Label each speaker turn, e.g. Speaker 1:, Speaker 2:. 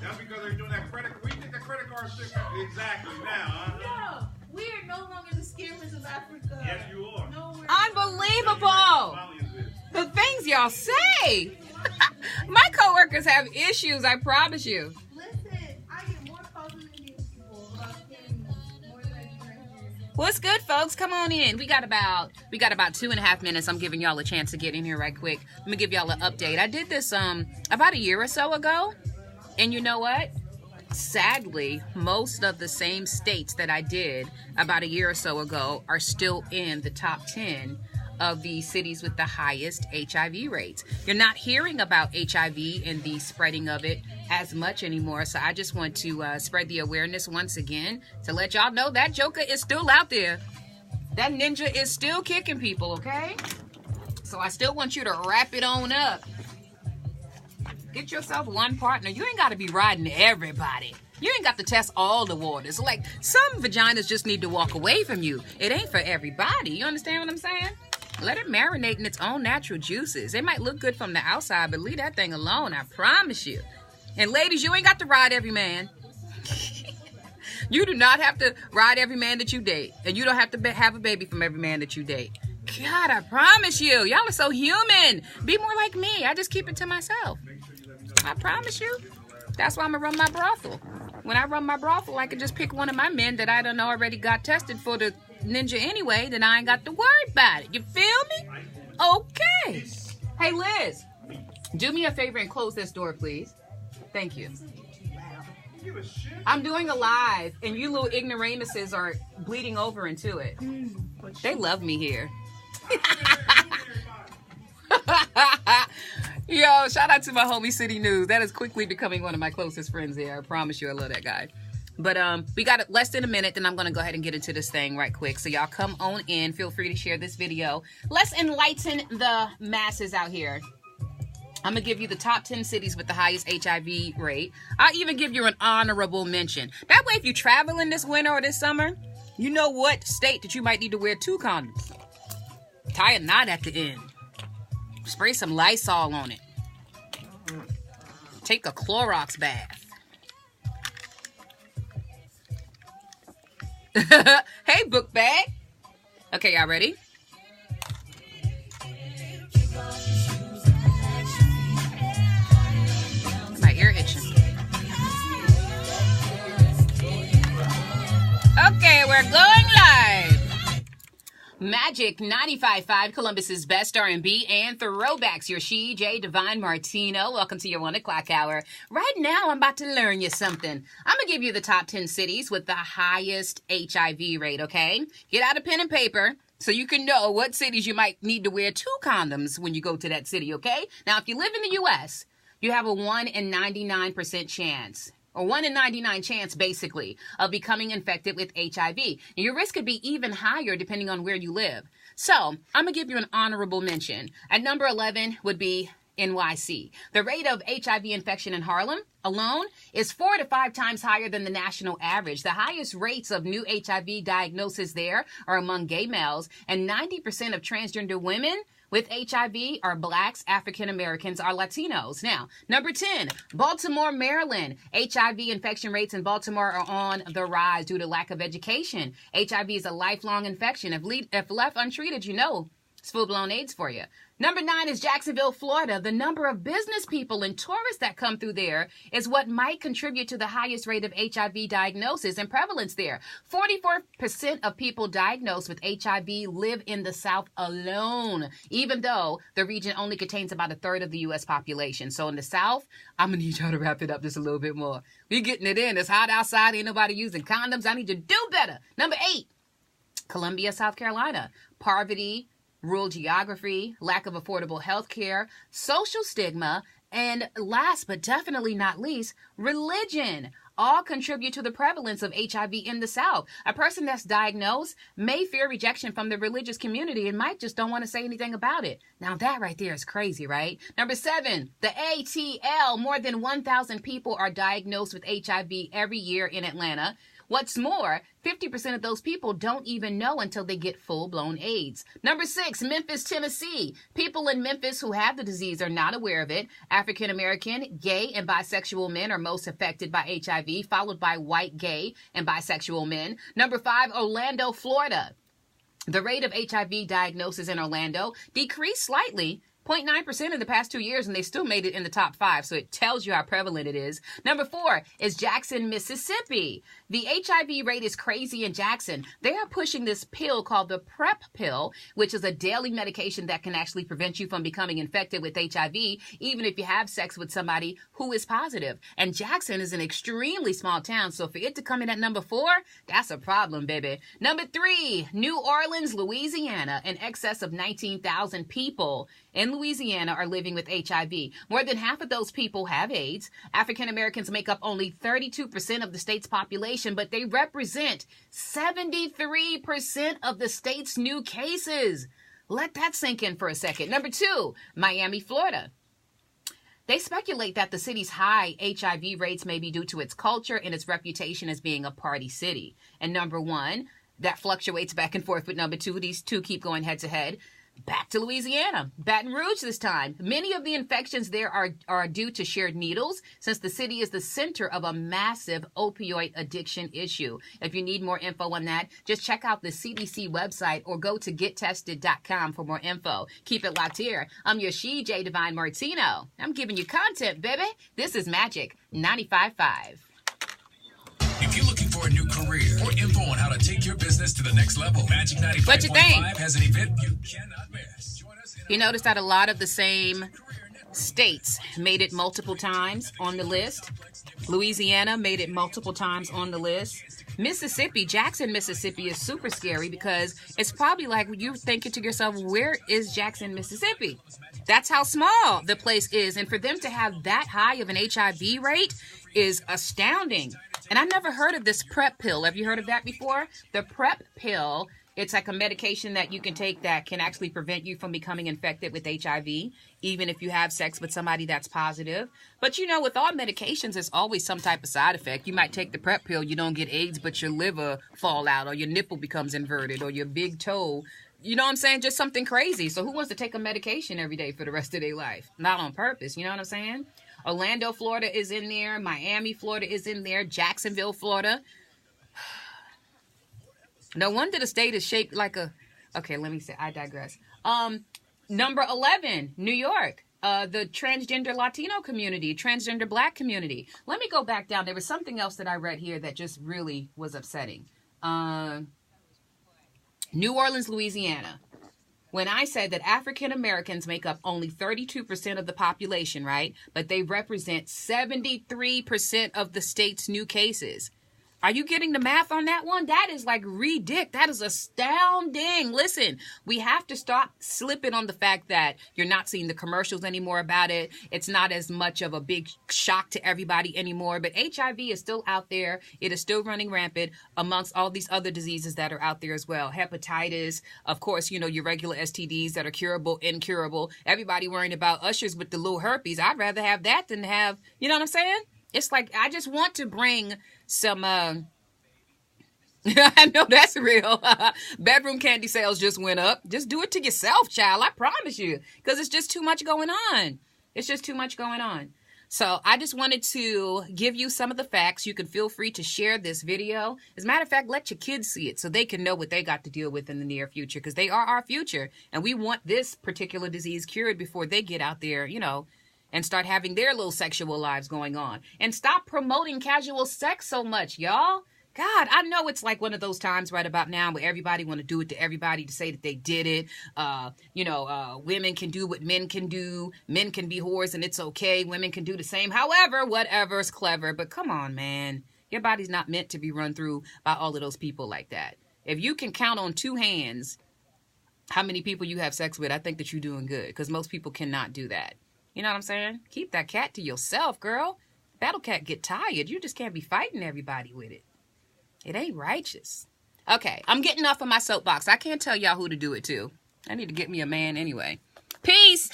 Speaker 1: That's because they're doing that credit. We think the credit card sticker exactly now.
Speaker 2: No, we are no longer the scammers of Africa.
Speaker 1: Yes, you are.
Speaker 2: No, we're
Speaker 3: Unbelievable. The things y'all say. My coworkers have issues, I promise you.
Speaker 2: Listen, I get more calls than these people about scamming more than I do right here.
Speaker 3: What's good, folks? Come on in. We got about 2.5 minutes. I'm giving y'all a chance to get in here right quick. Let me give y'all an update. I did this about a year or so ago, and you know what? Sadly, most of the same states that I did about a year or so ago are still in the top 10 of the cities with the highest HIV rates. You're not hearing about HIV and the spreading of it as much anymore. So I just want to spread the awareness once again to let y'all know that joker is still out there. That ninja is still kicking people, okay? So I still want you to wrap it on up. Get yourself one partner. You ain't got to be riding everybody. You ain't got to test all the waters. Like, some vaginas just need to walk away from you. It ain't for everybody. You understand what I'm saying? Let it marinate in its own natural juices. It might look good from the outside, but leave that thing alone, I promise you. And ladies, you ain't got to ride every man. You do not have to ride every man that you date. And you don't have to have a baby from every man that you date. God, I promise you. Y'all are so human. Be more like me. I just keep it to myself. I promise you. That's why I'm going to run my brothel. When I run my brothel, I can just pick one of my men that I done already got tested for the ninja anyway, then I ain't got to worry about it. You feel me? Okay. Hey, Liz, do me a favor and close this door, please. Thank you. I'm doing a live, and you little ignoramuses are bleeding over into it. They love me here. Yo, shout out to my homie City News. That is quickly becoming one of my closest friends there. I promise you, I love that guy. But we got less than a minute, then I'm going to go ahead and get into this thing right quick. So y'all come on in. Feel free to share this video. Let's enlighten the masses out here. I'm going to give you the top 10 cities with the highest HIV rate. I'll even give you an honorable mention. That way, if you're traveling this winter or this summer, you know what state that you might need to wear 2 condoms. Tie a knot at the end. Spray some Lysol on it. Take a Clorox bath. Hey, book bag. Okay, y'all ready? My ear itching. Okay, we're going live. Magic 95.5, Columbus's best R&B and throwbacks. Your J Divine Martino. Welcome to your 1 o'clock hour. Right now, I'm about to learn you something. I'm going to give you the top 10 cities with the highest HIV rate, okay? Get out a pen and paper so you can know what cities you might need to wear 2 condoms when you go to that city, okay? Now, if you live in the U.S., you have a 1 in 99% chance. Or 1 in 99 chance, basically, of becoming infected with HIV. And your risk could be even higher depending on where you live. So, I'm going to give you an honorable mention. At number 11 would be NYC. The rate of HIV infection in Harlem alone is 4 to 5 times higher than the national average. The highest rates of new HIV diagnosis there are among gay males, and 90% of transgender women with HIV are blacks, African Americans, or Latinos. Now, number 10, Baltimore, Maryland. HIV infection rates in Baltimore are on the rise due to lack of education. HIV is a lifelong infection. If left untreated, you know it's full-blown AIDS for you. Number 9 is Jacksonville, Florida. The number of business people and tourists that come through there is what might contribute to the highest rate of HIV diagnosis and prevalence there. 44% of people diagnosed with HIV live in the South alone, even though the region only contains about 1/3 of the U.S. population. So in the South, I'm going to need y'all to wrap it up just a little bit more. We're getting it in. It's hot outside. Ain't nobody using condoms. I need to do better. Number 8, Columbia, South Carolina. Poverty, rural geography, lack of affordable health care, social stigma, and last but definitely not least, religion all contribute to the prevalence of HIV in the South. A person that's diagnosed may fear rejection from the religious community and might just don't want to say anything about it. Now that right there is crazy, right? Number 7, the ATL. More than 1,000 people are diagnosed with HIV every year in Atlanta, What's more, 50% of those people don't even know until they get full-blown AIDS. Number 6, Memphis, Tennessee. People in Memphis who have the disease are not aware of it. African American, gay, and bisexual men are most affected by HIV, followed by white, gay, and bisexual men. Number 5, Orlando, Florida. The rate of HIV diagnosis in Orlando decreased slightly, 0.9% in the past 2 years, and they still made it in the top 5, so it tells you how prevalent it is. Number 4 is Jackson, Mississippi. The HIV rate is crazy in Jackson. They are pushing this pill called the PrEP pill, which is a daily medication that can actually prevent you from becoming infected with HIV, even if you have sex with somebody who is positive. And Jackson is an extremely small town, so for it to come in at number 4, that's a problem, baby. Number 3, New Orleans, Louisiana. In excess of 19,000 people in Louisiana are living with HIV. More than half of those people have AIDS. African Americans make up only 32% of the state's population, but they represent 73% of the state's new cases. Let that sink in for a second. Number 2, Miami, Florida. They speculate that the city's high HIV rates may be due to its culture and its reputation as being a party city. And number 1, that fluctuates back and forth with number 2. These two keep going head to head. Back to Louisiana, Baton Rouge this time. Many of the infections there are due to shared needles, since the city is the center of a massive opioid addiction issue. If you need more info on that, just check out the CDC website or go to gettested.com for more info. Keep it locked here. I'm your J Divine Martino. I'm giving you content, baby. This is Magic 95.5.
Speaker 4: If you're looking for a new career or info on how to take your business to the next level, Magic 95.5 has an event you cannot miss. Join us.
Speaker 3: You notice that a lot of the same states made it multiple times on the list. Louisiana made it multiple times on the list. Mississippi, Jackson, Mississippi is super scary because it's probably like you're thinking to yourself, where is Jackson, Mississippi? That's how small the place is. And for them to have that high of an HIV rate is astounding. And I never heard of this PrEP pill. Have you heard of that before? The PrEP pill, it's like a medication that you can take that can actually prevent you from becoming infected with HIV, even if you have sex with somebody that's positive. But you know, with all medications, there's always some type of side effect. You might take the PrEP pill, you don't get AIDS, but your liver fall out, or your nipple becomes inverted, or your big toe. You know what I'm saying? Just something crazy. So who wants to take a medication every day for the rest of their life? Not on purpose. You know what I'm saying? Orlando, Florida is in there. Miami, Florida is in there. Jacksonville, Florida. No wonder the state is shaped like a... Okay, let me say, I digress. Number 11, New York. The transgender Latino community, transgender black community. Let me go back down. There was something else that I read here that just really was upsetting. New Orleans, Louisiana. When I said that African Americans make up only 32% of the population, right? But they represent 73% of the state's new cases. Are you getting the math on that one? That is like ridiculous. That is astounding. Listen, we have to stop slipping on the fact that you're not seeing the commercials anymore about it. It's not as much of a big shock to everybody anymore. But HIV is still out there. It is still running rampant amongst all these other diseases that are out there as well. Hepatitis, of course, you know, your regular STDs that are curable, incurable. Everybody worrying about ushers with the little herpes. I'd rather have that than have, you know what I'm saying? It's like, I just want to bring some, I know that's real. Bedroom candy sales just went up. Just do it to yourself, child. I promise you. Because it's just too much going on. It's just too much going on. So I just wanted to give you some of the facts. You can feel free to share this video. As a matter of fact, let your kids see it so they can know what they got to deal with in the near future. Because they are our future. And we want this particular disease cured before they get out there, you know, and start having their little sexual lives going on. And stop promoting casual sex so much, y'all. God, I know it's like one of those times right about now where everybody want to do it to everybody to say that they did it. Women can do what men can do. Men can be whores and it's okay. Women can do the same. However, whatever is clever. But come on, man. Your body's not meant to be run through by all of those people like that. If you can count on 2 hands how many people you have sex with, I think that you're doing good. Because most people cannot do that. You know what I'm saying? Keep that cat to yourself, girl. Battle cat get tired. You just can't be fighting everybody with it. It ain't righteous. Okay, I'm getting off of my soapbox. I can't tell y'all who to do it to. I need to get me a man anyway. Peace.